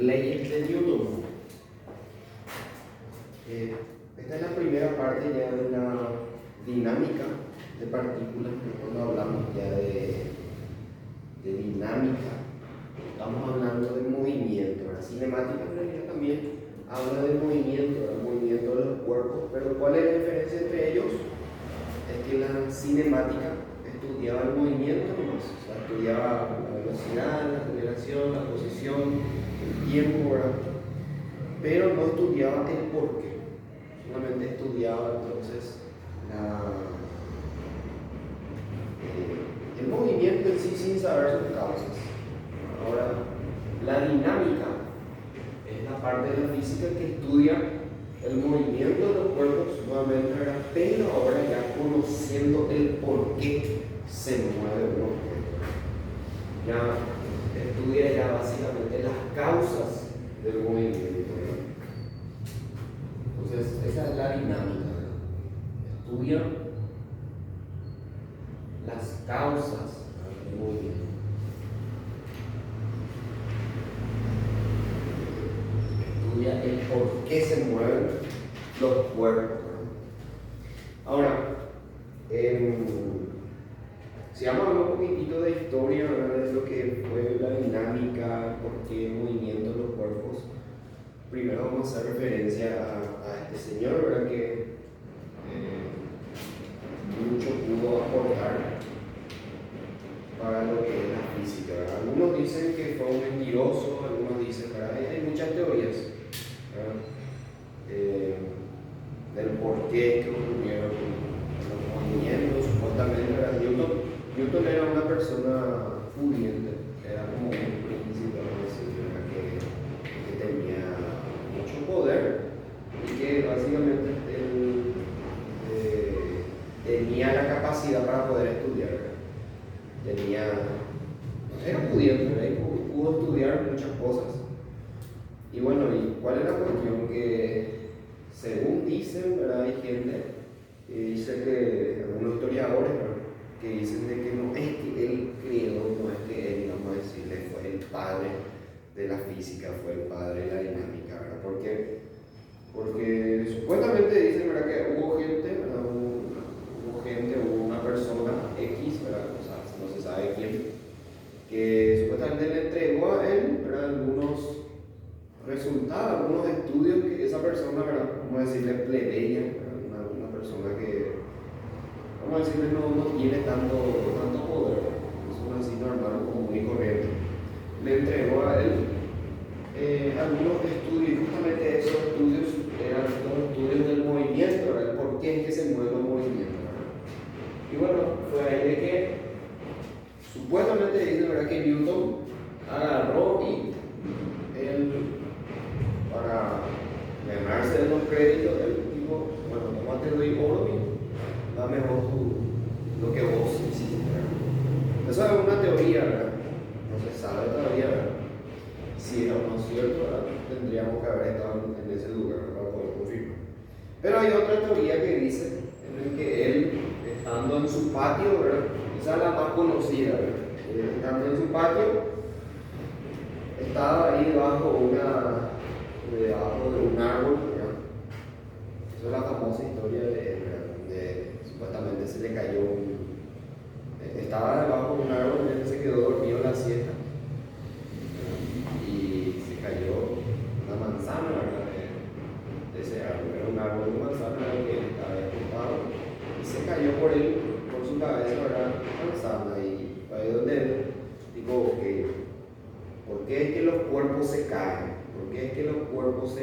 leyes de Newton. Esta es la primera parte ya de la dinámica de partículas, cuando hablamos ya de dinámica, estamos hablando de movimiento. La cinemática en realidad también habla del movimiento de los cuerpos, pero ¿cuál es la diferencia entre ellos? Es que la cinemática estudiaba el movimiento nomás, o sea, estudiaba la velocidad, la aceleración, la posición, el tiempo, ¿verdad? Pero no estudiaba el porqué, solamente estudiaba entonces el movimiento en sí sin saber sus causas. Ahora, la dinámica es la parte de la física que estudia el movimiento de los cuerpos, nuevamente, ¿verdad? Pero ahora ya conociendo el por qué se mueve un objeto. Ya estudia ya básicamente las causas del movimiento, ¿verdad? Entonces, esa es la dinámica, ¿verdad? Estudia las causas del movimiento. Estudia el por qué se mueven los cuerpos. Ahora, si vamos a hablar un poquitito de historia, ¿verdad? De lo que fue la dinámica, por qué el movimiento de los cuerpos, primero vamos a hacer referencia a este señor, ¿verdad? Que mucho pudo aportar para lo que es la física, ¿verdad? Algunos dicen que fue un mentiroso, algunos dicen, ¿verdad? Hay muchas teorías, ¿verdad? Del por qué que ocurrieron los movimientos. Supuestamente, ¿verdad? Newton era una persona pudiente, era como un príncipe, vamos a decir, ¿verdad? Que tenía mucho poder y que básicamente él tenía la capacidad para poder estudiar, ¿verdad? Era pudiente, ¿verdad? Y pudo estudiar muchas cosas. Y bueno, ¿y cuál es la cuestión? Que según dicen, ¿verdad? Hay gente que dice que, algunos historiadores, ¿verdad? Que dicen de que no es que él creó, no es que él, vamos a decirle, fue el padre de la física, fue el padre de la dinámica, ¿verdad? Porque supuestamente dicen, ¿verdad? Que hubo gente, ¿verdad? Hubo una persona X, ¿verdad? O sea, no se sabe quién, que supuestamente le entregó a él, ¿verdad? Algunos resultados, algunos estudios que esa persona, ¿verdad? Vamos a decirle plebeya, una persona que, vamos a decirle, no tiene tanto poder, es una así normal, común y corriente, le entregó a él algunos estudios, y justamente esos estudios eran los estudios del movimiento, ¿verdad? El por qué es que se mueve el movimiento, ¿verdad? Y bueno, fue ahí de que supuestamente dice, ¿verdad? Que Newton agarró y él, para ganarse de los créditos, él dijo, bueno, nomás te doy oro y dame vos lo que vos hiciste, ¿verdad? Eso es una teoría, ¿verdad? No se sabe todavía, ¿verdad? Si era o no cierto, ¿verdad? Tendríamos que haber estado en ese lugar, ¿verdad? Para poder confirmar. Pero hay otra teoría que dice en el que él, estando en su patio, ¿verdad? Esa es la más conocida, ¿verdad? Estando en su patio, estaba ahí debajo de un árbol, ¿verdad? Esa es la famosa historia de él, ¿verdad? Donde supuestamente se le cayó estaba debajo de un árbol en el que se quedó dormido en la siesta y se cayó una manzana, ¿verdad? De ese árbol. Era un árbol de manzana que estaba acostado y se cayó por su cabeza, ¿verdad? Una manzana, y ahí donde digo que ¿por qué es que los cuerpos se caen? ¿Por qué es que los cuerpos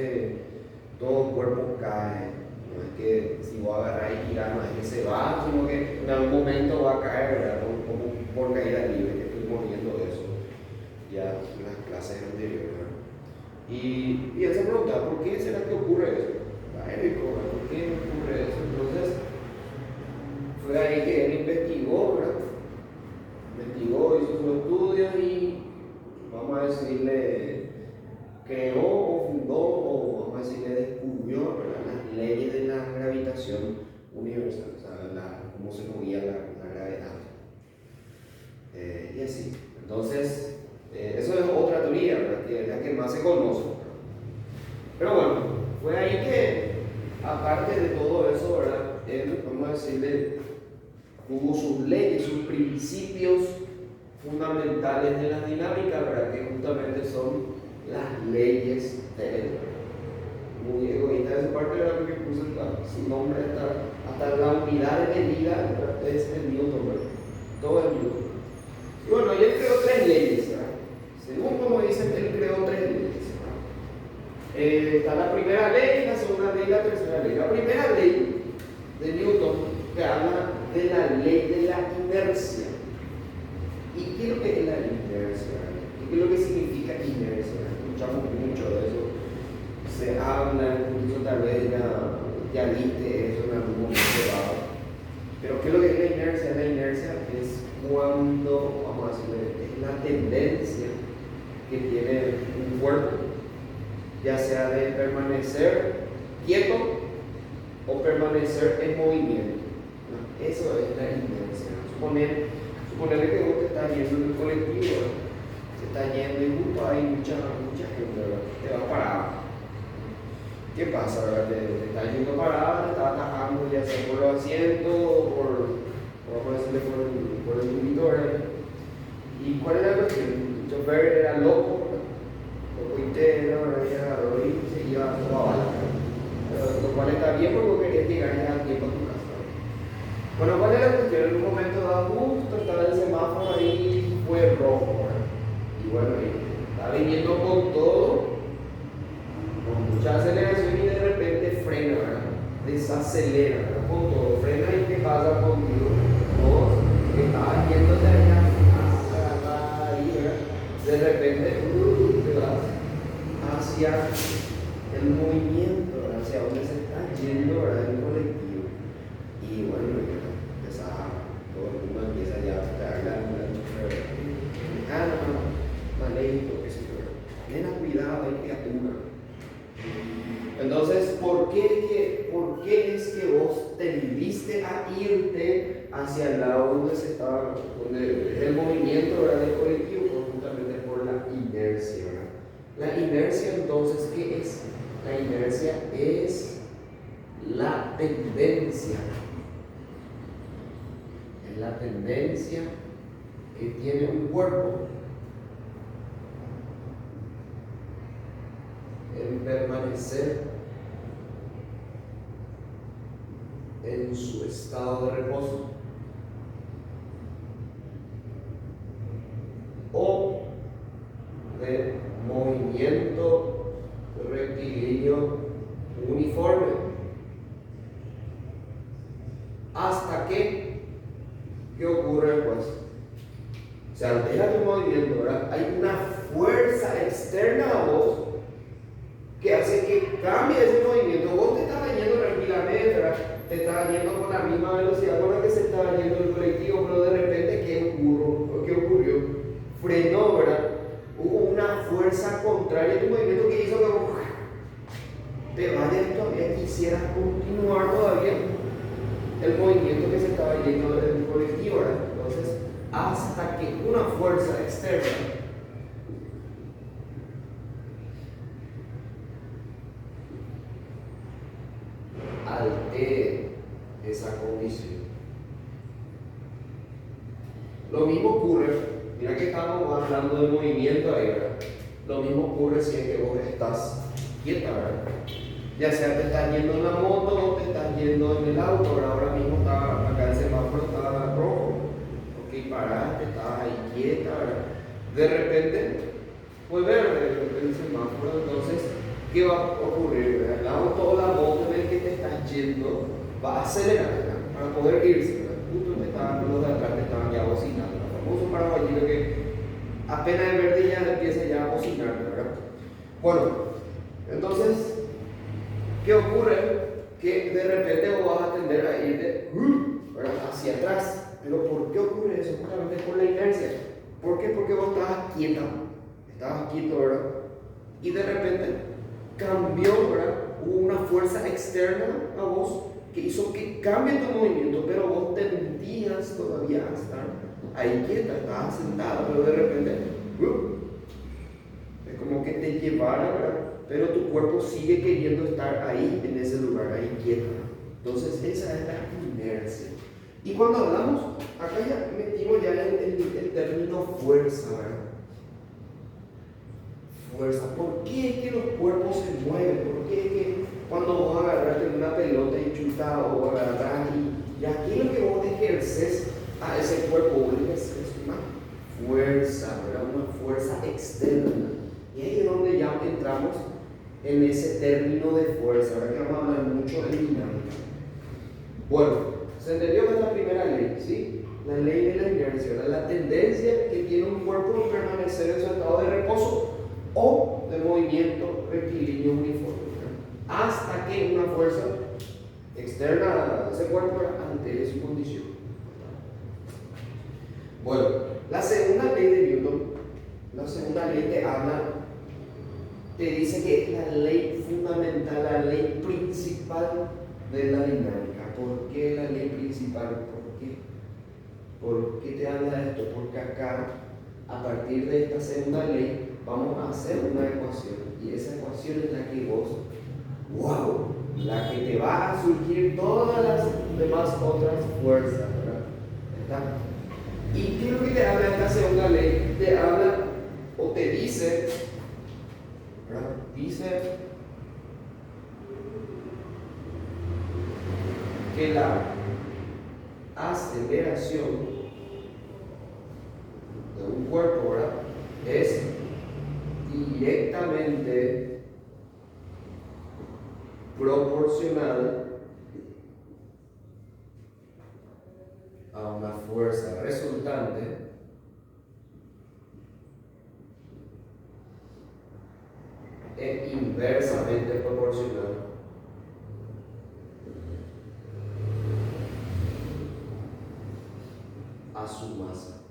todo cuerpo cae? No es que si vos agarrás y girás, no es que se va, sino que en algún momento va a caer, ¿verdad? Como por caída libre, que estuvimos viendo eso ya en las clases anteriores, ¿verdad? Y él se preguntaba, ¿por qué será que ocurre eso? ¿Por qué ocurre eso? Entonces, fue ahí que él investigó, ¿verdad? Hizo sus estudios y, vamos a decirle, creó o fundó, o vamos a decirle, descubrió, ¿verdad? Las leyes de la gravitación universal, o sea, cómo se movía la gravedad. Y así. Entonces, eso es otra teoría, ¿verdad? Que es la que más se conoce. Pero bueno, fue ahí que, aparte de todo eso, ¿verdad? Él, vamos a decirle, hubo sus leyes, sus principios fundamentales de la dinámica, ¿verdad? Que justamente son las leyes de él. Muy egoísta de su parte, ¿verdad? Porque puso su nombre hasta la unidad de medida, ¿verdad? Es el Newton, ¿verdad? Todo el Newton. Y bueno, y él creó tres leyes, ¿verdad? Según como dicen, él creó tres leyes. Está la primera ley, la segunda ley y la tercera ley. La primera ley de Newton que habla de la ley de la inercia. ¿Y qué es lo que es la inercia? ¿Qué es lo que significa inercia? Escuchamos mucho de eso. Se habla, incluso tal vez ya viste eso en algún momento dado. Pero ¿qué es lo que es la inercia? La inercia es cuando, vamos a decirle, es la tendencia que tiene un cuerpo, ya sea de permanecer quieto o permanecer en movimiento. ¿No? Eso es la inercia. Suponer que vos te estás yendo en el colectivo, te estás yendo y justo hay mucha gente, ¿verdad? Te vas parado. ¿Qué pasa? ¿Verdad? Te estás yendo parado, te estás atajando ya sea por los asientos o vamos a decirle por el tubito, ¿verdad? ¿Y cuál era la cuestión? El chofer era loco, loco entero, ¿verdad? Y agarró y se iba a toda bala, lo cual está bien porque querías llegar ya a tiempo a tu casa. Bueno, ¿cuál era la cuestión? En un momento dado, justo estaba el semáforo ahí, fue rojo, ¿verdad? Y bueno, estaba viniendo con todo, con mucha aceleración y de repente frena, ¿verdad? Desacelera, ¿verdad? Con todo, frena y ¿qué pasa contigo? Vos que estabas yéndote allá, ahí, ¿verdad? De repente, te vas hacia el movimiento, ¿verdad? Hacia donde se está yendo, ¿verdad? El colectivo. Y bueno, todo el mundo empieza ya a traer más lento, qué sé yo. Ten cuidado, hay criatura. Entonces, ¿por qué es que vos tendiste a irte hacia el lado donde es el movimiento, ¿verdad? Del colectivo? Pues justamente por la inercia, ¿verdad? La inercia, entonces, ¿qué es? La inercia es la tendencia. Es la tendencia que tiene un cuerpo en permanecer en su estado de reposo o de movimiento rectilíneo uniforme hasta que ¿qué ocurre después? O sea, deja tu movimiento, ¿verdad? Hay una fuerza externa a vos que hace que cambie ese movimiento. Vos te estabas yendo tranquilamente, ¿verdad? Te estabas yendo con la misma velocidad con la que se estaba yendo el colectivo, pero de repente, ¿qué ocurrió? Frenó, ¿verdad? Hubo una fuerza contraria a tu movimiento que hizo que vos te vayas y todavía quisieras continuar todavía el movimiento que se estaba yendo del colectivo, ¿verdad? Entonces, hasta que una fuerza externa altere esa condición. Lo mismo ocurre, mira que estamos hablando de movimiento ahí, ¿verdad? Lo mismo ocurre si es que vos estás quieta, ¿verdad? Ya sea te estás yendo en la moto o te estás yendo en el auto, ¿verdad? Ahora mismo está acá el semáforo está rojo, ok, paraste, estabas ahí quieta, ¿verdad? De repente fue verde el semáforo, entonces ¿qué va a ocurrir? ¿Verdad? El auto o la moto en el que te estás yendo va a acelerar, ¿verdad? Para poder irse, ¿verdad? Justo los de atrás te estaban ya bocinando, el famoso paraguayito que apenas el verde ya empieza ya a bocinar, ¿verdad? Bueno, entonces ¿qué ocurre? Que de repente vos vas a tender a irte, ¿verdad? Hacia atrás. Pero ¿por qué ocurre eso? Justamente por la inercia. ¿Por qué? Porque vos estabas quieto, ¿verdad? Y de repente cambió, ¿verdad? Hubo una fuerza externa a vos que hizo que cambie tu movimiento, pero vos tendías todavía a estar ahí quieta, estabas sentada, pero de repente Es como que te llevara, ¿verdad? Pero tu cuerpo sigue queriendo estar ahí, en ese lugar, ahí quieto. Entonces, esa es la inercia. Y cuando hablamos, acá ya metimos ya el término fuerza, ¿verdad? Fuerza. ¿Por qué es que los cuerpos se mueven? ¿Por qué es que cuando vos agarraste una pelota y chutás o agarrás y aquí lo que vos ejerces a ese cuerpo, vos ejerces una fuerza, ¿verdad? Una fuerza externa. Y ahí es donde ya entramos en ese término de fuerza, ahora que vamos a hablar mucho de dinámica. Bueno, se entendió que es la primera ley, ¿sí? La ley de la inercia, ¿verdad? La tendencia que tiene un cuerpo a permanecer en su estado de reposo o de movimiento rectilíneo uniforme, ¿verdad? Hasta que una fuerza externa a ese cuerpo altere su condición. Bueno, la segunda ley de Newton, la segunda ley te dice que es la ley fundamental, la ley principal de la dinámica. ¿Por qué la ley principal? ¿Por qué te habla de esto? Porque acá, a partir de esta segunda ley, vamos a hacer una ecuación. Y esa ecuación es la que vos, wow, la que te va a surgir todas las demás otras fuerzas, ¿verdad? ¿Está? ¿Y qué es lo que te habla esta segunda ley? Te habla o te dice, ¿verdad? Dice que la aceleración de un cuerpo, ¿verdad?, es directamente proporcional a una fuerza resultante e inversamente proporcional a su masa.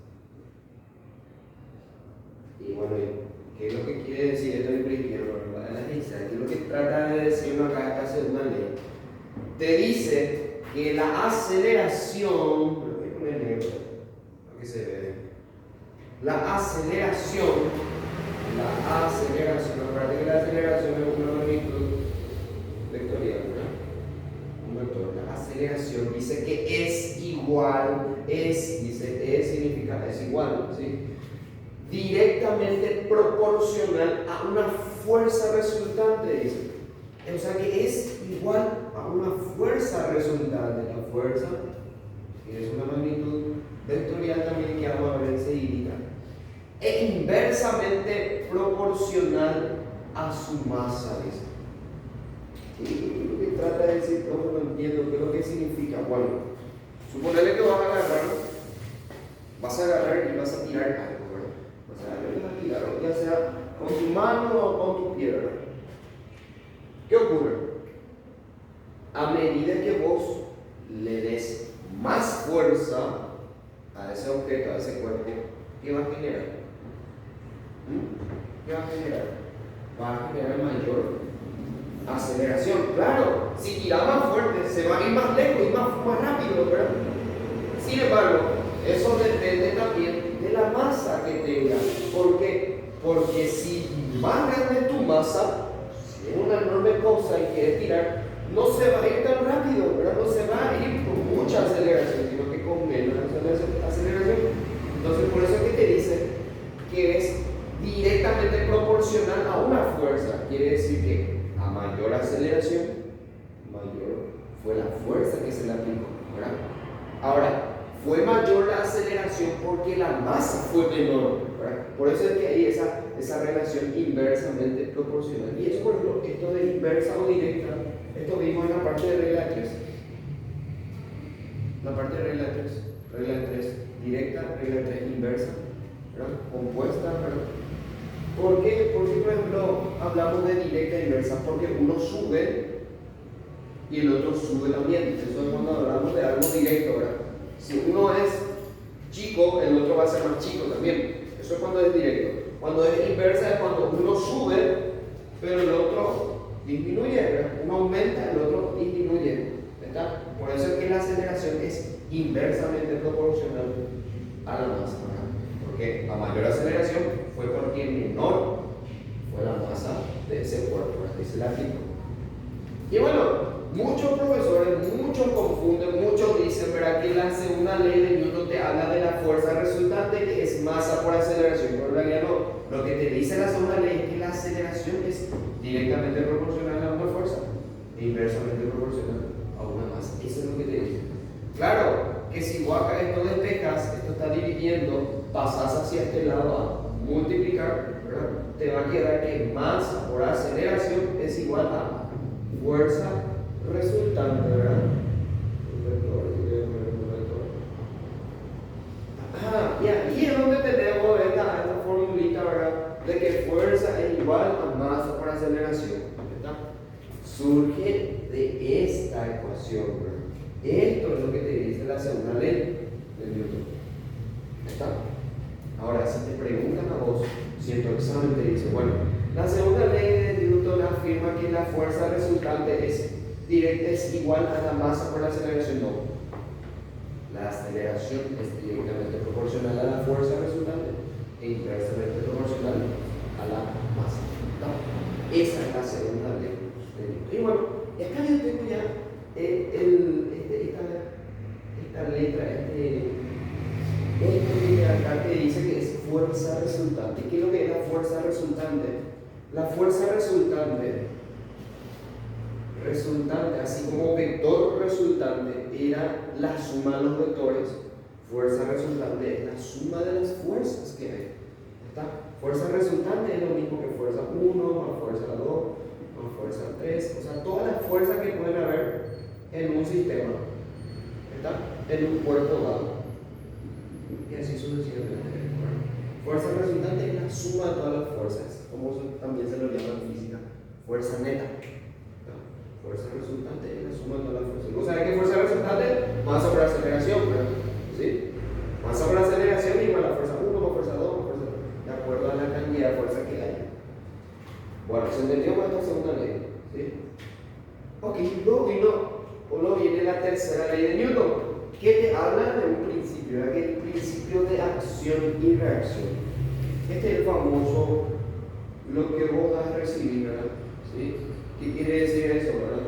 Y bueno, ¿qué es lo que quiere decir esto en principio? ¿Qué es lo que trata de decirnos acá esta segunda ley? Te dice que la aceleración, voy a poner negro para que se vea. La aceleración, aparte que la aceleración es una magnitud vectorial, ¿verdad? Un vector. La aceleración dice que es igual, significa es igual, ¿sí? Directamente proporcional a una fuerza resultante, dice. O sea que es igual a una fuerza resultante. La fuerza, que es una magnitud vectorial también que vamos a ver enseguida, e inversamente proporcional a su masa, dice. ¿Qué es lo que trata de decir? No lo entiendo. ¿Qué es lo que significa? Bueno, suponele que vas a agarrar y vas a tirar algo, ¿verdad? Vas a agarrar y tirar, ya sea con tu mano o con tu pie, ¿verdad? ¿Qué ocurre? A medida que vos le des más fuerza a ese objeto, a ese cuerpo, ¿qué va a generar? ¿Qué va a generar? Va a generar mayor aceleración. Claro, si tiras más fuerte, se va a ir más lejos y más rápido, ¿verdad? Sin embargo, eso depende también de la masa que tengas. ¿Por qué? Porque si más grande es tu masa, si es una enorme cosa y quieres tirar, no se va a ir tan rápido, ¿verdad? No se va a ir con mucha aceleración, sino que con menos aceleración. Entonces, por eso es que te dice que es directamente proporcional a una fuerza. Quiere decir que a mayor aceleración, mayor fue la fuerza que se le aplicó, ¿verdad? Ahora, fue mayor la aceleración porque la masa fue menor, ¿verdad? Por eso es que hay esa relación inversamente proporcional. Y eso, por ejemplo, esto de inversa o directa, esto vimos en la parte de regla 3. La parte de regla 3, directa, regla 3 inversa, ¿verdad? Compuesta, ¿verdad? ¿Por qué? Porque, por ejemplo, hablamos de directa e inversa, porque uno sube y el otro sube también. Eso es cuando hablamos de algo directo, ¿verdad? Si uno es chico, el otro va a ser más chico también. Eso es cuando es directo. Cuando es inversa es cuando uno sube, pero el otro disminuye, ¿verdad? Uno aumenta, el otro disminuye, ¿verdad? Por eso es que la aceleración es inversamente proporcional a la masa, ¿verdad? Porque la mayor aceleración fue porque menor de ese cuerpo, así se le aplicó. Y bueno, muchos profesores, muchos confunden, muchos dicen, ¿verdad?, que la segunda ley de Newton te habla de la fuerza resultante, que es masa por aceleración. Pero en realidad no, lo que te dice la segunda ley es que la aceleración es directamente proporcional a una fuerza e inversamente proporcional a una masa. Eso es lo que te dice. Claro, que si vos acá esto despejas, esto está dividiendo, pasás hacia este lado a multiplicar, ¿verdad?, te va a quedar que masa por aceleración es igual a fuerza resultante, ¿verdad? Y aquí es donde tenemos esta formulita, ¿verdad?, de que fuerza es igual a masa por aceleración. ¿Está? Surge de esta ecuación, ¿verdad? Esto es lo que te dice la segunda ley de Newton. ¿Está? Ahora, si te preguntan a vos, si en tu examen te dice, bueno, la segunda ley de Newton afirma que la fuerza resultante es igual a la masa por la aceleración. No. La aceleración es directamente proporcional a la fuerza resultante e inversamente proporcional a la masa. ¿No? Esa es la segunda ley de Newton. Y bueno, acá yo tengo ya esta letra, esto que acá te dice que es fuerza resultante. ¿Qué es lo que es la fuerza resultante? La fuerza resultante, así como vector resultante era la suma de los vectores, fuerza resultante es la suma de las fuerzas que hay. ¿Está? Fuerza resultante es lo mismo que fuerza 1 más fuerza 2 más fuerza 3, o sea, todas las fuerzas que pueden haber en un sistema, ¿está?, en un cuerpo dado. Y así sucesivamente. Fuerza resultante es la suma de todas las fuerzas, como también se lo llama en física, fuerza neta. ¿No? Fuerza resultante es la suma de todas las fuerzas. ¿Vos sabés qué fuerza resultante? Masa por aceleración, ¿verdad? ¿Sí? Masa por aceleración igual a fuerza 1 más fuerza 2 más fuerza 3, de acuerdo a la cantidad de fuerza que hay. Bueno, se entendió con esta segunda ley, ¿sí? Ok, luego viene la tercera ley de Newton, que te habla de un principio, ¿verdad?, que es el principio de acción y reacción. Este es el famoso, lo que vos vas a recibir, ¿verdad? ¿Sí? ¿Qué quiere decir eso, verdad?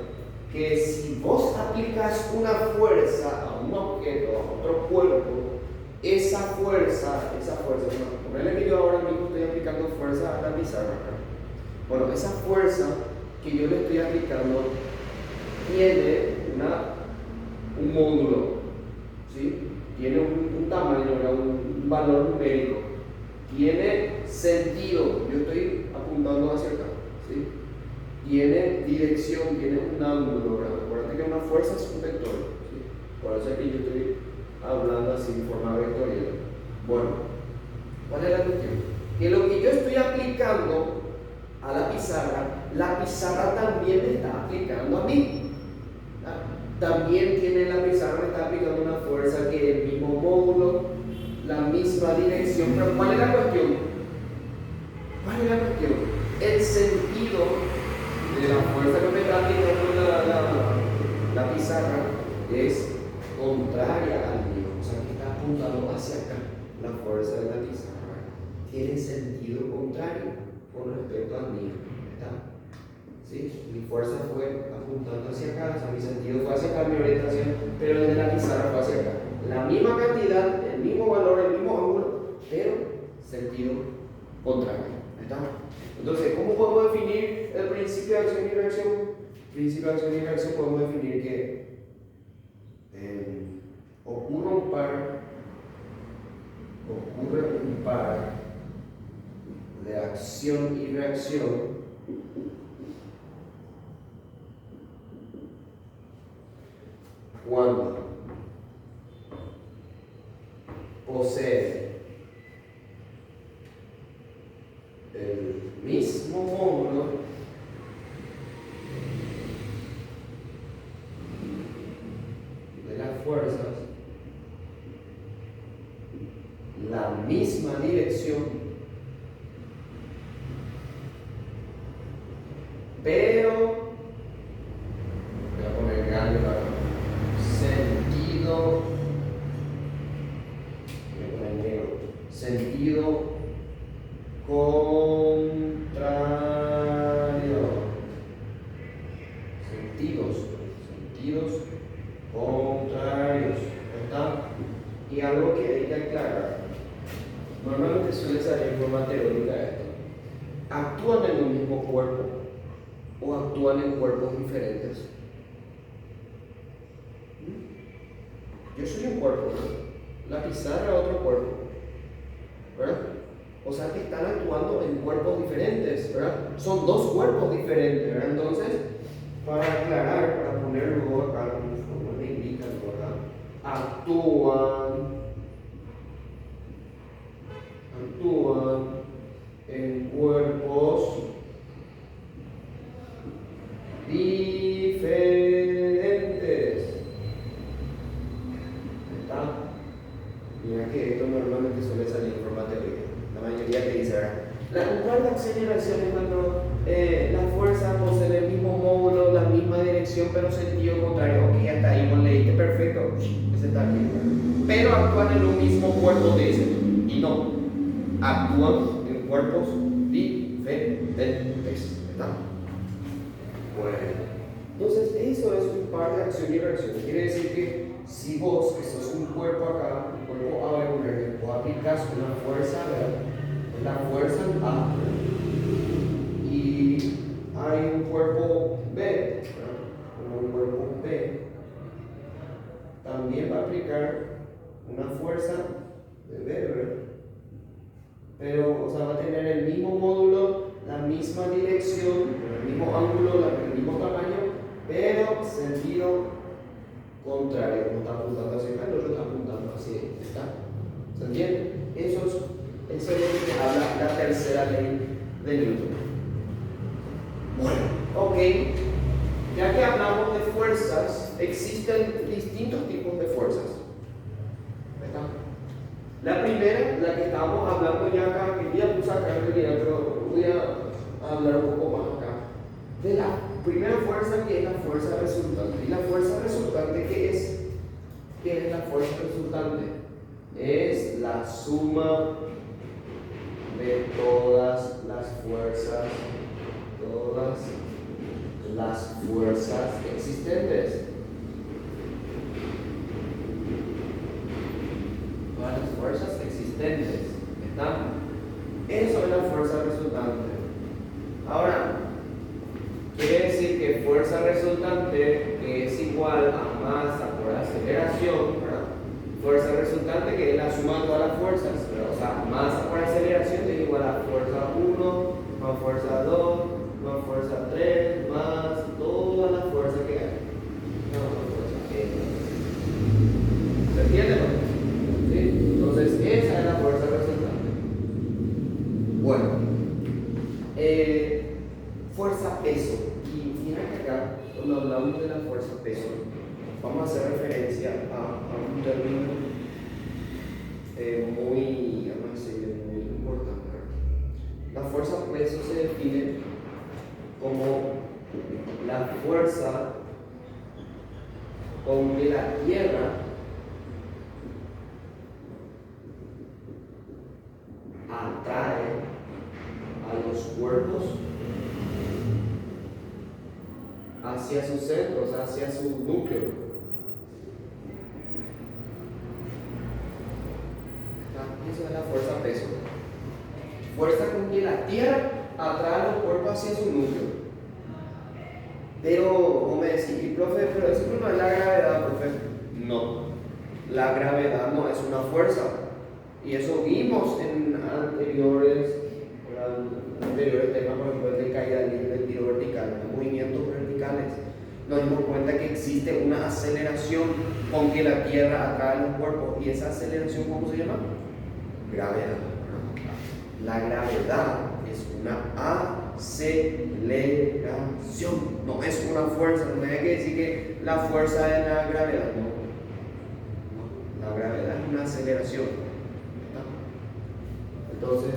Que si vos aplicas una fuerza a un objeto, a otro cuerpo, esa fuerza, ponele que yo ahora mismo estoy aplicando fuerza a la pizarra, ¿verdad? Bueno, esa fuerza que yo le estoy aplicando tiene un módulo, ¿sí? Tiene un tamaño, un valor numérico, tiene sentido, yo estoy apuntando hacia acá, ¿sí? Tiene dirección, tiene un ángulo, ¿verdad? Acuérdate que una fuerza es un vector, ¿sí? Por eso es que yo estoy hablando así en forma vectorial. Bueno, ¿cuál es la cuestión? Que lo que yo estoy aplicando a la pizarra también me está aplicando a mí. También tiene la pizarra, me está aplicando una fuerza que es el mismo módulo, la misma dirección. Pero ¿cuál es la cuestión? El sentido de la fuerza que me está aplicando la pizarra es contraria al mío. O sea, que está apuntando hacia acá la fuerza de la pizarra. Tiene sentido contrario con respecto al mío. ¿Está? ¿Sí? Mi fuerza fue apuntando hacia acá, o sea, mi sentido fue hacia acá, mi orientación, pero desde la pizarra fue hacia acá. La misma cantidad, el mismo valor, el mismo ángulo, pero sentido contrario. ¿Está? Entonces, ¿cómo podemos definir el principio de acción y reacción? El principio de acción y reacción podemos definir que ocurre un par de acción y reacción cuando posee el mismo módulo de las fuerzas, la misma dirección, pero voy a poner grande para sentido contrario aclarar. Normalmente suele salir en forma teórica esto. ¿Actúan en un mismo cuerpo o actúan en cuerpos diferentes? Yo soy un cuerpo, ¿no? La pizarra otro cuerpo, ¿verdad? O sea que están actuando en cuerpos diferentes, ¿verdad? Son dos cuerpos diferentes, ¿verdad? Entonces, para aclarar, para ponerlo acá, como me indican, ¿verdad? Actúan en cuerpos diferentes. ¿Está? Mira que esto normalmente suele salir en forma teórica. La mayoría te dice, ¿verdad? La cuarta aceleración es cuando las fuerzas poseen el mismo módulo, la misma dirección, pero sentido contrario. Ok, hasta ahí vos leíste perfecto. Ese está bien. Pero actúan en un mismo cuerpo, te dicen. Y no. Actúan en cuerpos diferentes. ¿Está? Bueno. Entonces, eso es un par de acción y reacción. Quiere decir que si vos, que sos un cuerpo acá, un cuerpo A, vos aplicas una fuerza, ¿verdad? La fuerza A, y hay un cuerpo B, ¿verdad? Como un cuerpo B, también va a aplicar una fuerza de B, ¿verdad? Pero, o sea, va a tener el mismo módulo, la misma dirección, el mismo ángulo, el mismo tamaño, pero sentido contrario. Uno está apuntando hacia acá, el otro está apuntando hacia acá. ¿Se entiende? Eso es lo que habla la tercera ley de Newton. Bueno, ok. Ya que hablamos de fuerzas, existen distintos tipos de fuerzas. ¿Verdad? La primera, la que estábamos hablando ya acá, que ya puse acá en realidad, pero voy a hablar un poco más acá. De la primera fuerza, que es la fuerza resultante. ¿Y la fuerza resultante qué es? ¿Qué es la fuerza resultante? Es la suma de todas las fuerzas existentes. Todas las fuerzas existentes. ¿Están? Eso es la fuerza resultante. Ahora, quiere decir que fuerza resultante es igual a masa por aceleración, ¿verdad? Fuerza resultante que es la suma de todas las fuerzas, ¿verdad? O sea, masa por aceleración es igual a fuerza 1 más fuerza 2 más fuerza 3 más todas las fuerzas que hay. No, fuerza ¿se entiende? ¿Sí? Entonces, esa es la fuerza resultante. Bueno, fuerza peso. Y mira que acá, cuando hablamos de la fuerza peso, vamos a hacer referencia a un término muy importante. La fuerza peso se define como la fuerza con que la Tierra atrae a los cuerpos hacia sus centros, hacia su núcleo. Eso es la fuerza peso. Fuerza con que la Tierra atrae a los cuerpos hacia su núcleo. Pero, como me decís, profe, pero eso no es la gravedad, profe. No, la gravedad no es una fuerza. Y eso vimos en anteriores temas, por ejemplo, de caída libre, del tiro vertical, de movimientos verticales. Nos dimos cuenta que existe una aceleración con que la Tierra atrae a los cuerpos. ¿Y esa aceleración cómo se llama? Gravedad. La gravedad es una aceleración, no es una fuerza. No hay que decir que la fuerza es la gravedad, no. La gravedad es una aceleración. Entonces,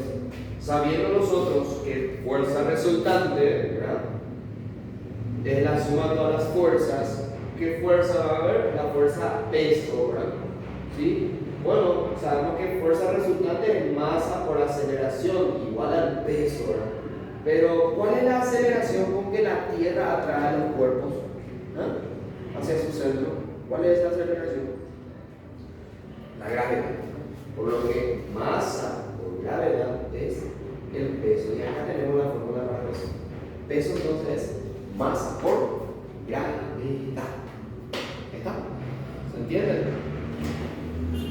sabiendo nosotros que fuerza resultante, ¿verdad?, es la suma de todas las fuerzas, ¿qué fuerza va a haber? La fuerza peso, ¿verdad? ¿Sí? Bueno, sabemos que fuerza resultante es masa por aceleración, igual al peso, ¿verdad? Pero, ¿cuál es la aceleración con que la Tierra atrae a los cuerpos hacia su centro? ¿Cuál es la aceleración? La gravedad. Por lo que masa por gravedad es el peso. Y acá tenemos la fórmula para eso. Peso entonces es masa por gravedad. ¿Está? ¿Se entiende?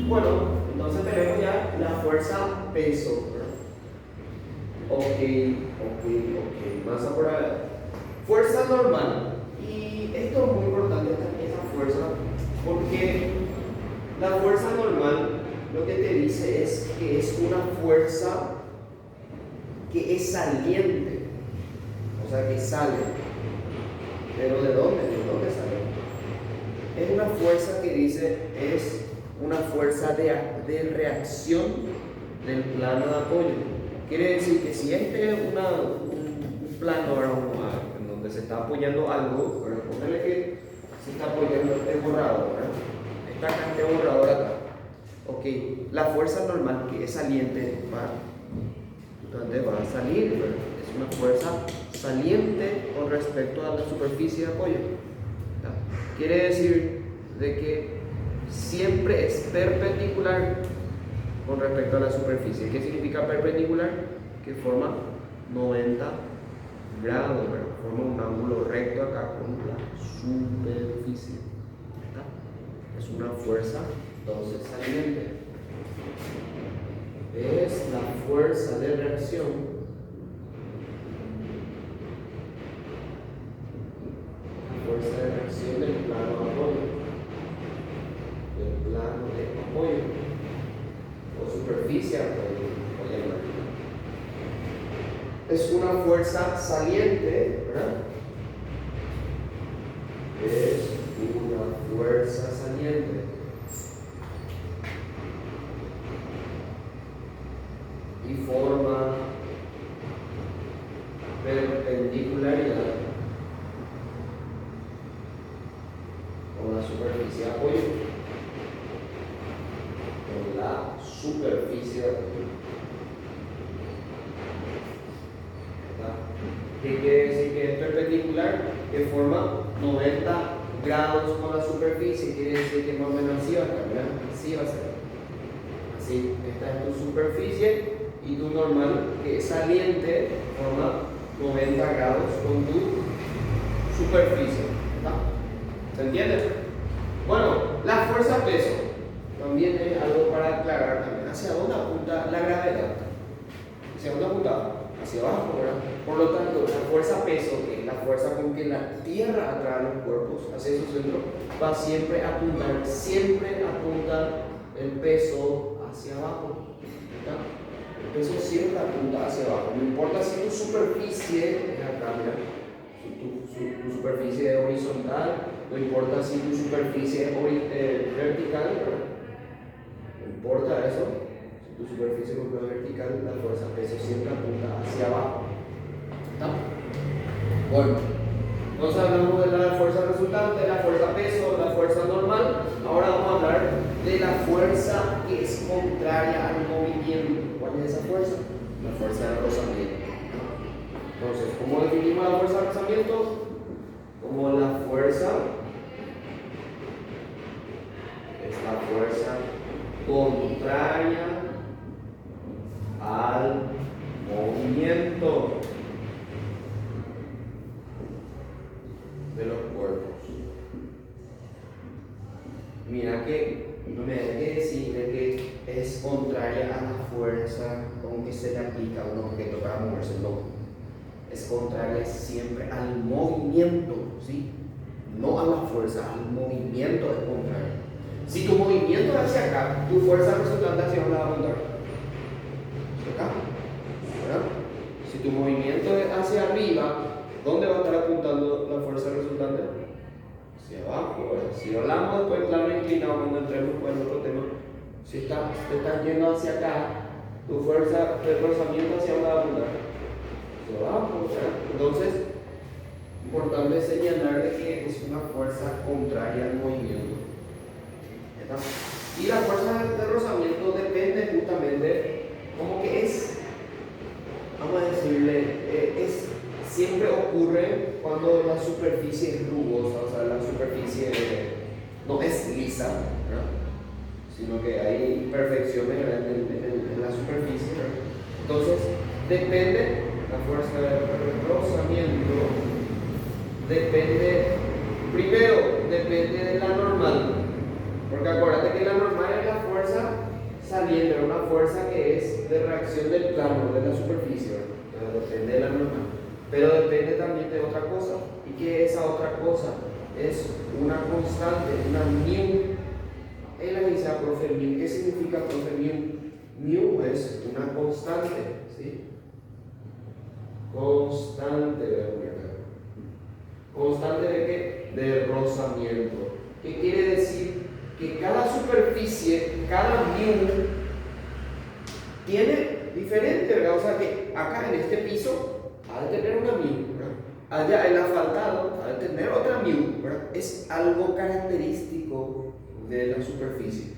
Bueno, entonces tenemos ya la fuerza peso, ¿verdad? Ok. Masa por gravedad. Fuerza normal. Y esto es muy importante, esta fuerza, porque la fuerza normal lo que te dice es que es una fuerza que es saliente, o sea, que sale. ¿Pero de dónde? ¿De dónde sale? Es una fuerza que dice, es una fuerza de reacción del plano de apoyo. Quiere decir que si este es un plano en donde se está apoyando algo, ¿verdad? Póngale que se está apoyando este borrador, ¿verdad? Está acá este borrador acá. Ok, la fuerza normal que es saliente va a salir, ¿verdad? Es una fuerza saliente con respecto a la superficie de apoyo. ¿Verdad? Quiere decir de que siempre es perpendicular con respecto a la superficie. ¿Qué significa perpendicular? Que forma 90 grados, ¿verdad? Forma un ángulo recto acá con la superficie. ¿Verdad? Es una fuerza entonces saliente. Es la fuerza de reacción del plano de apoyo. Del plano de apoyo. O superficie de apoyo. Es una fuerza saliente, ¿verdad? Es una fuerza saliente. Y forma perpendicularidad con la superficie de apoyo. Con la superficie de apoyo. ¿Qué quiere decir que es perpendicular? Que forma 90 grados con la superficie. Quiere decir que más o menos así va a estar, ¿verdad? Así va a ser. Así, esta es tu superficie y tu normal, que es saliente, forma 90 grados con tu superficie. ¿Está? ¿Se entiende? Bueno, la fuerza peso también es algo para aclarar también. ¿Hacia dónde apunta la gravedad? ¿Hacia dónde apunta? Hacia abajo, ¿verdad? Por lo tanto, la fuerza peso, que es la fuerza con que la Tierra atrae los cuerpos hacia su centro, va siempre a apuntar, siempre apunta el peso hacia abajo. ¿Verdad? El peso siempre apunta hacia abajo. No importa si tu superficie es acá, mira, tu superficie es horizontal, no importa si tu superficie es vertical, ¿verdad? No importa eso. Si tu superficie es vertical, la fuerza peso siempre apunta hacia abajo. ¿Está? Bueno, entonces hablamos de la fuerza resultante, la fuerza peso, la fuerza normal. Ahora vamos a hablar de la fuerza que es contraria al movimiento. ¿Cuál es esa fuerza? La fuerza de rozamiento. Entonces, ¿cómo definimos la fuerza de rozamiento? Como la fuerza es la fuerza contraria al movimiento de los cuerpos. Mira que no me hay que decir que es contraria a la fuerza con que se le aplica a un objeto para moverse, no. Es contraria siempre al movimiento, ¿sí? No a la fuerza, al movimiento es contrario. Si tu movimiento es hacia acá, tu fuerza resultante hacia dónde va a apuntar. Hacia acá, ¿verdad? Si tu movimiento es hacia arriba, ¿dónde va a estar apuntando la fuerza resultante? Hacia abajo, ¿verdad? Si hablamos después del plano inclinado cuando entremos en otro tema, si te estás yendo hacia acá, tu fuerza de rozamiento hacia dónde va a apuntar. Hacia abajo, ¿verdad? Entonces, importante señalar de que es una fuerza contraria al movimiento. ¿Está? Y la fuerza de rozamiento depende justamente, como que es, vamos a decirle, siempre ocurre cuando la superficie es rugosa, o sea, la superficie no es lisa, ¿verdad? sino que hay imperfecciones en la superficie, ¿verdad? Entonces, depende, la fuerza de rozamiento depende, primero, depende de la normal, porque acuérdate que la normal es la fuerza saliente, una fuerza que es de reacción del plano, de la superficie, ¿verdad? Entonces, depende de la normal, pero depende también de otra cosa. ¿Y qué es esa otra cosa? Es una constante, una mu. Él le dice a profe mu. ¿Qué significa profe mu? Mu es una constante, ¿sí? Constante de ¿constante de qué? De rozamiento. ¿Qué quiere decir? Que cada superficie, cada mu, tiene diferente, ¿verdad? O sea que acá en este piso ha de tener una mu, ¿verdad? Allá el asfaltado ha de tener otra mu, ¿verdad? Es algo característico de la superficie.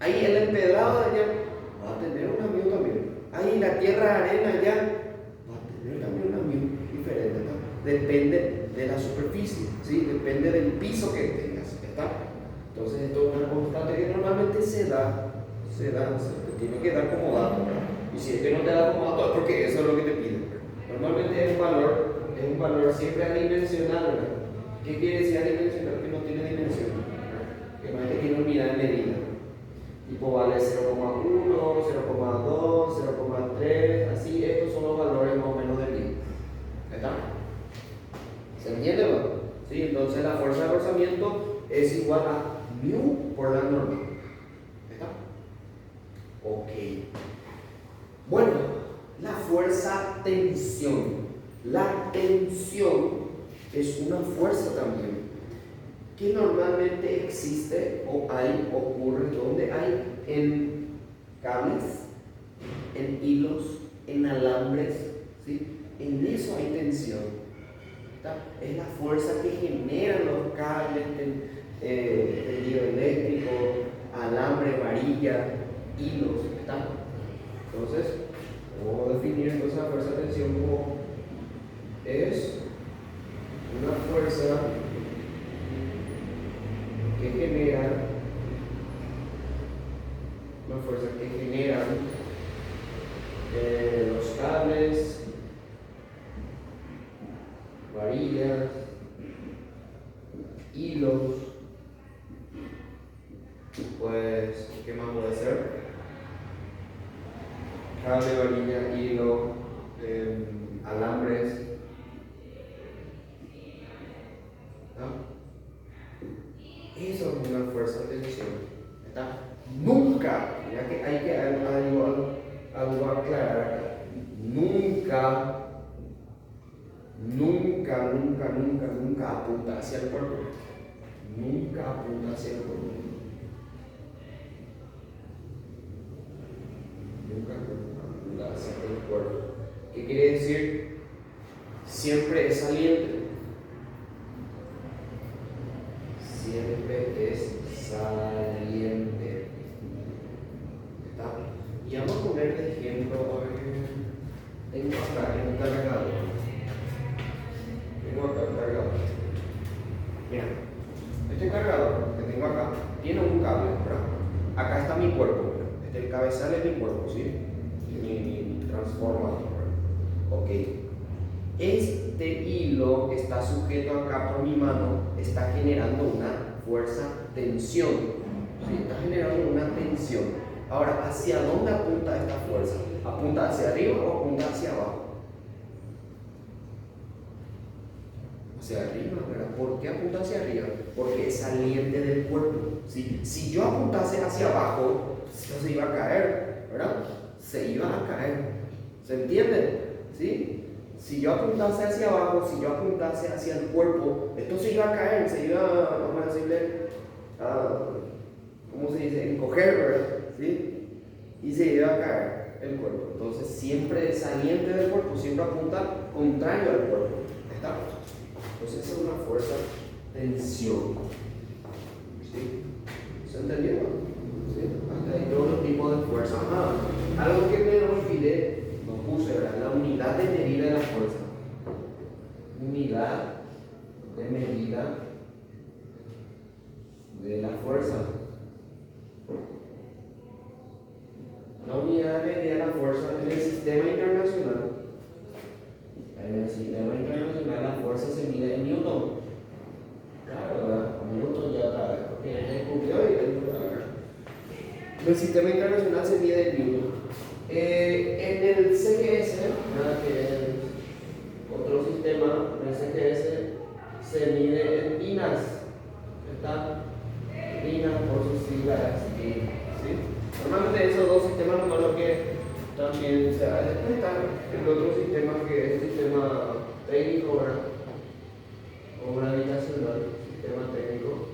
Ahí el empedrado de allá va a tener una mu también. Ahí la tierra de arena allá va a tener también una mu diferente, ¿no? Depende de la superficie, ¿sí? Depende del piso que tengas, ¿está? Entonces esto es una constante que normalmente se te tiene que dar como dato, ¿verdad? Y si es que no te da como dato es porque eso es lo que te piden. Normalmente es un valor siempre adimensional, ¿verdad? ¿Qué quiere decir adimensional? Que no tiene dimensión, ¿verdad? Que no es que tiene unidad de medida. Tipo vale 0,1, 0,2, 0,3, así, estos son los valores más o menos de pi. ¿Está? ¿Se entiende, no? ¿Sí? Entonces la fuerza de rozamiento es igual a mu por la norma. ¿Está? Ok. Bueno, la fuerza tensión. La tensión es una fuerza también que normalmente existe o ocurre donde hay en cables, en hilos, en alambres, ¿sí? En eso hay tensión. ¿Está? Es la fuerza que generan los cables, el hilo eléctrico, alambre, varilla, hilos. ¿Está? Entonces, vamos a definir entonces la fuerza de tensión como es una fuerza que generan los cables, varillas, hilos, pues, ¿qué más puede ser? Cable, varilla, hilo, alambres, ¿no? Eso es una fuerza de tensión. ¿Está? Nunca, ya que hay que algo aclarar, nunca apunta hacia el cuerpo. Nunca apunta hacia el cuerpo. Nunca apunta hacia el cuerpo. ¿Qué quiere decir? Siempre es saliente. Siempre es saliente. ¿Está? Y vamos a poner de ejemplo, tengo acá un cargador. Mira, este cargador que tengo acá tiene un cable, ¿verdad? Acá está mi cuerpo, ¿verdad? Este es el cabezal de mi cuerpo, ¿sí? Mi transformador, ¿verdad? Ok. Este hilo que está sujeto acá por mi mano está generando una fuerza tensión, ¿sí? Está generando una tensión. Ahora, ¿hacia dónde apunta esta fuerza? ¿Apunta hacia arriba o apunta hacia abajo? Hacia arriba, ¿verdad? ¿Por qué apunta hacia arriba? Porque es saliente del cuerpo, ¿sí? Si yo apuntase hacia abajo, esto se iba a caer, ¿verdad? Se iba a caer. ¿Se entiende? ¿Sí? Si yo apuntase hacia abajo, si yo apuntase hacia el cuerpo, esto se iba a caer, se iba, vamos a decirle, ¿cómo se dice? Encoger, ¿verdad? ¿Sí? Y se iba a caer el cuerpo. Entonces, siempre es saliente del cuerpo, siempre apunta contrario al cuerpo. ¿Está? Entonces, esa es una fuerza tensión. ¿Sí? ¿Se entendió? ¿Sí? Hasta ahí todos los tipos de fuerza. Algo que me olvidé, no puse, ¿verdad? La unidad de medida de la fuerza. Unidad de medida de la fuerza. unidad de medida de la fuerza en el sistema internacional. En el sistema internacional la fuerza se mide en Newton. Claro, ¿verdad? Newton ya otra vez, porque él descubrió y él el sistema internacional se mide en Newton. En el CGS, ¿verdad? Que es otro sistema, en el CGS se mide en INAS. ¿Está? INAS por sus siglas. ¿Sí? Normalmente esos dos sistemas son los que también se ha. Después está el otro sistema que es el sistema técnico, ¿verdad? O gravitacional, sistema técnico,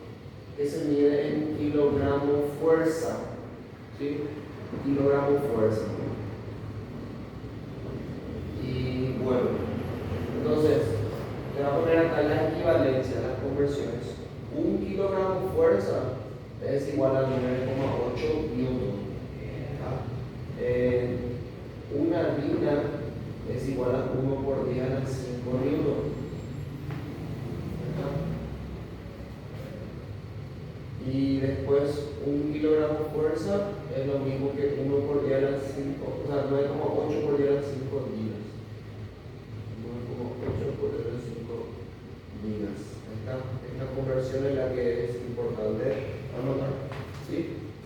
que se mide en kilogramo fuerza. ¿Sí? Kilogramo fuerza. Y bueno, entonces, te voy a poner acá la equivalencia, las conversiones. 1 kilogramo fuerza es igual a 9,8 newton. Una harina es igual a 1 por 10 a la 5 newton. Y después 1 kilogramo fuerza es lo mismo que 1 por 10 a la 5, o sea, 9,8 por 10 a la 5 gigas. 9,8 por 10 a la 5 gigas. Esta conversión es la que es importante anotar. ¿Sí?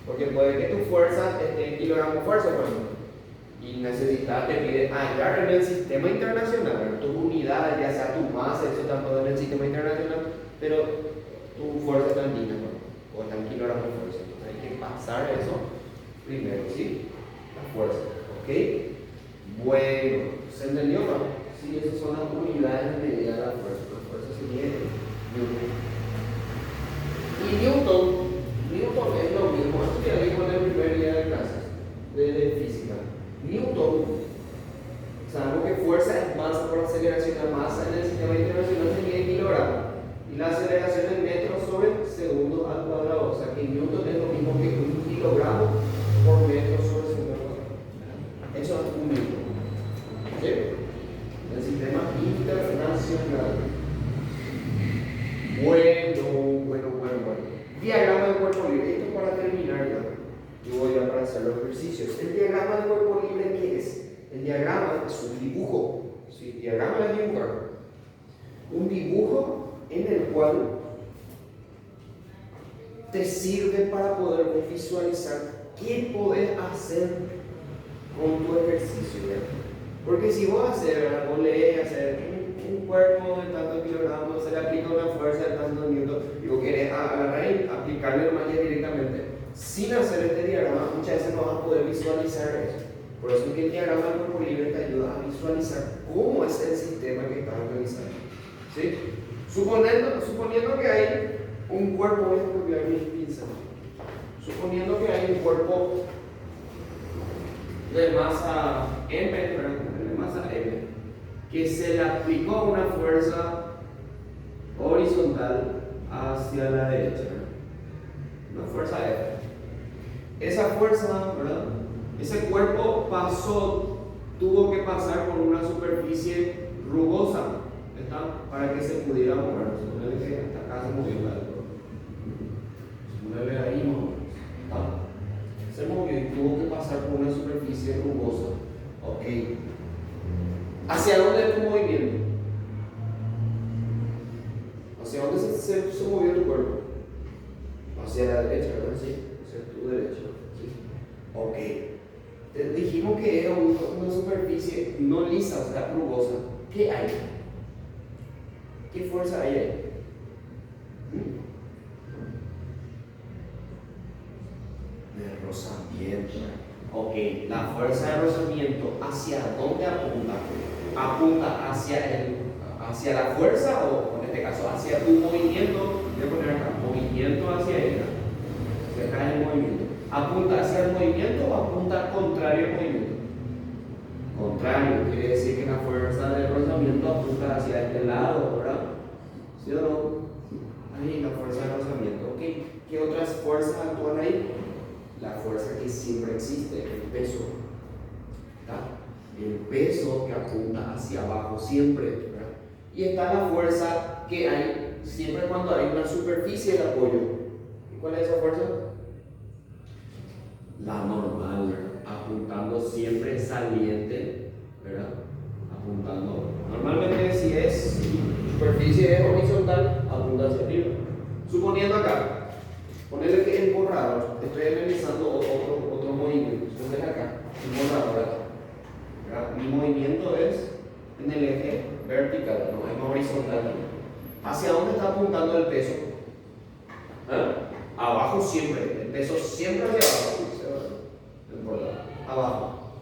Porque puede que tu fuerza esté en kilogramo fuerza, por ejemplo, y necesitas, te pide hallar en el sistema internacional, tus unidades, ya sea tu masa, eso tampoco en el sistema internacional, pero tu fuerza está en Newton, o está en kilogramo fuerza. Entonces hay que pasar eso primero, ¿sí? La fuerza, ¿ok? Bueno, ¿se entendió, no? Sí, esas son las unidades de medida de la fuerza. La fuerza se mide en Newton. Y Newton es lo mismo, esto ya lo vimos en el primer día de clases de física. Newton, sabemos que fuerza es masa por aceleración. La masa en el sistema internacional se mide en kilogramos y la aceleración en metros sobre segundos al cuadrado. O sea que Newton es lo mismo que 1 kilogramo por metro sobre segundo al cuadrado. Eso es un Newton. ¿Sí? El sistema internacional. Bueno. Diagrama de cuerpo libre. Esto para terminar ya. Y voy a para hacer los ejercicios. ¿El diagrama de cuerpo libre qué es? El diagrama es un dibujo. ¿Sí? Diagrama es dibujar. Un dibujo en el cual te sirve para poder visualizar qué podés hacer con tu ejercicio. ¿Ya? Porque si vos hacer un cuerpo de tantos kilogramos, se le aplica una fuerza de tantos newton, y vos querés agarrar y aplicarle más directamente, sin hacer este diagrama, muchas veces no vas a poder visualizar eso. Por eso es que el diagrama del cuerpo libre te ayuda a visualizar cómo es el sistema que estás realizando. ¿Sí? Suponiendo que hay un cuerpo, voy a cambiar mis pinzas. Suponiendo que hay un cuerpo de masa M, de masa M, que se le aplicó una fuerza horizontal hacia la derecha, una fuerza F. Esa fuerza, ¿verdad? Ese cuerpo tuvo que pasar por una superficie rugosa, ¿está? Para que se pudiera mover. Suponele que hasta acá se movió algo. Suponele ahí no. Se movió y tuvo que pasar por una superficie rugosa. Ok. ¿Hacia dónde es tu movimiento? ¿Hacia dónde se movió tu cuerpo? Hacia la derecha, ¿verdad? Sí, hacia tu derecha. ¿Sí? Ok. Dijimos que era una superficie no lisa, o sea, rugosa. ¿Qué hay? ¿Qué fuerza hay ahí? De rozamiento. Ok, la fuerza de rozamiento, ¿hacia dónde apunta? ¿Apunta hacia la fuerza o en este caso hacia tu movimiento? Voy a poner acá, movimiento hacia ella. Hacia acá es el movimiento. ¿Apunta hacia el movimiento o apunta contrario al movimiento? Contrario, quiere decir que la fuerza de rozamiento apunta hacia este lado, ¿verdad? ¿Sí o no? Ahí la fuerza de rozamiento. Ok, ¿qué otras fuerzas actúan ahí? La fuerza que siempre existe, el peso. ¿Verdad? El peso que apunta hacia abajo siempre, ¿verdad? Y está la fuerza que hay siempre cuando hay una superficie de apoyo. ¿Y cuál es esa fuerza? La normal, ¿verdad? apuntando siempre saliente, ¿verdad? Apuntando. Normalmente si es superficie es horizontal, apunta hacia arriba. Suponiendo acá, ponerle que el borrador, estoy analizando otro movimiento, ponerle acá, el borrador acá. ¿Verdad? Mi movimiento es en el eje vertical, no es horizontal. ¿Hacia dónde está apuntando el peso? ¿Eh? Abajo siempre, el peso siempre hacia abajo. Abajo.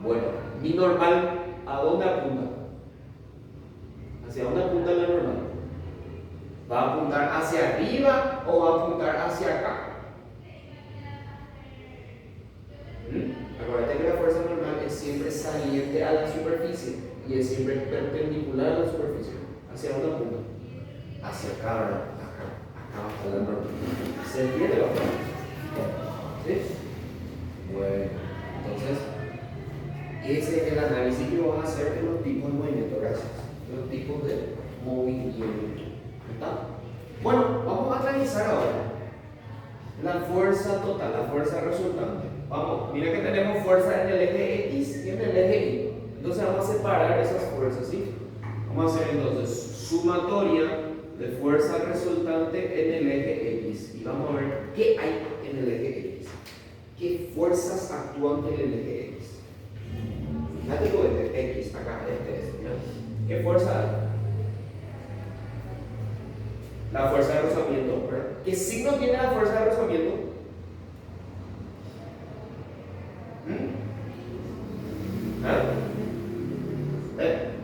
Bueno, mi normal, ¿a dónde apunta? ¿Hacia dónde apunta la normal? ¿Va a apuntar hacia arriba o va a apuntar hacia acá? Acuérdate que la fuerza normal es siempre saliente a la superficie y es siempre perpendicular a la superficie. ¿Hacia dónde apunta? Hacia acá, ¿verdad? Acá está la normal. ¿Se entiende la forma? ¿Sí? Bueno, entonces, ese es el análisis que vas a hacer de los tipos de movimiento, gracias. Los tipos de movimiento. ¿Está? Bueno, vamos a analizar ahora la fuerza total, la fuerza resultante. Vamos, mira que tenemos fuerza en el eje X y en el eje Y. Entonces vamos a separar esas fuerzas, ¿sí? Vamos a hacer entonces sumatoria de fuerza resultante en el eje X. Y vamos a ver qué hay en el eje X. ¿Qué fuerzas actúan en el eje X? Fíjate lo de X, acá, ¿ya? ¿Qué fuerza hay? La fuerza de rozamiento, ¿verdad? ¿Qué signo tiene la fuerza de rozamiento?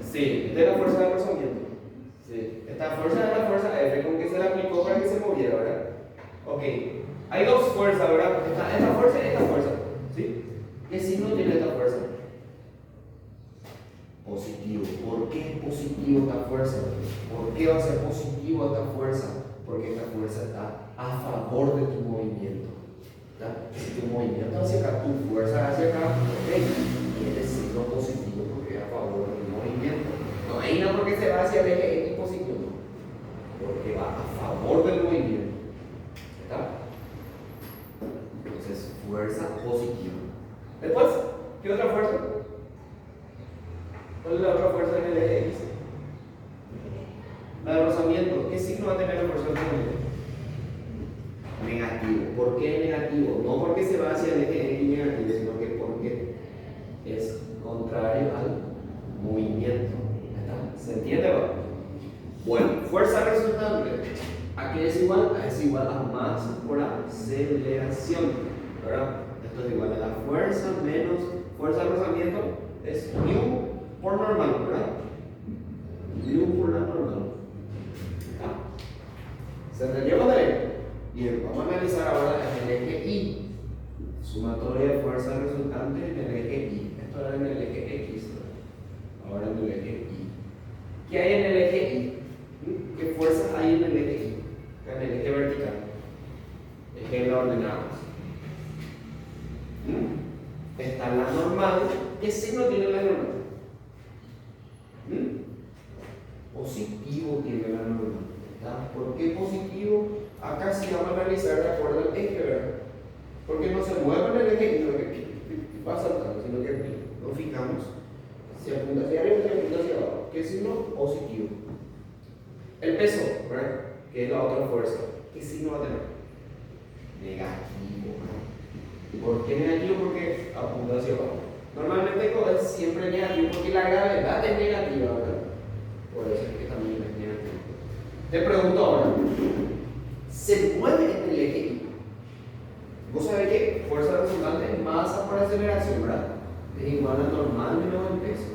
Sí, esta es la fuerza de rozamiento. Sí. Esta fuerza es la fuerza F con que se la aplicó para que se moviera, ¿verdad? Ok. Hay dos fuerzas, ¿verdad? Esta fuerza y esta fuerza. ¿Sí? ¿Qué signo tiene esta fuerza? Positivo. ¿Por qué es positivo esta fuerza? ¿Por qué va a ser positivo esta fuerza? Porque esta fuerza está a favor de tu movimiento. Si tu movimiento hacia acá, tu fuerza hacia acá, tiene signo positivo porque es a favor del movimiento. No hay nada porque se va hacia el eje X positivo, no. Porque va a favor del movimiento. ¿Está? Entonces, fuerza positiva. Después, ¿qué otra fuerza? ¿Cuál es la otra fuerza en el eje X? La de rozamiento. ¿Qué signo va a tener la fuerza de rozamiento? Negativo. ¿Por qué negativo? No porque se va hacia el eje X negativo, sino que porque es contrario al movimiento. ¿Se entiende? Bueno, fuerza resultante. ¿A qué es igual? Es igual a masa por aceleración. ¿Verdad? Esto es igual a la fuerza menos fuerza de rozamiento. Es mu por normal, ¿verdad? Mu por la normal. ¿Se entendió con él? Bien, vamos a analizar ahora en el eje Y. Sumatoria de fuerza resultante en el eje Y. Esto era en el eje X. Ahora en el eje Y. ¿Qué hay en el eje Y? ¿Qué fuerzas hay en el eje Y? En el eje vertical. Eje ordenados. Está la normal. ¿Qué signo tiene la normal? Positivo tiene la normal. ¿Por qué positivo? Acá sí vamos a analizar de acuerdo al eje, ¿verdad? Porque no se mueve en el eje, sino que va saltando, sino que nos fijamos si apunta hacia arriba, si apunta hacia abajo. ¿Qué signo? Positivo. El peso, ¿verdad? Que es la otra fuerza. ¿Qué signo va a tener? Negativo. ¿Por qué negativo? Porque apunta hacia abajo. Normalmente es siempre negativo porque la gravedad es negativa, ¿verdad? Por eso es que también es negativo. Te pregunto ahora, ¿se mueve en el eje Y? Vos sabés que fuerza resultante es masa por aceleración, ¿verdad? Es igual a normal menos el peso.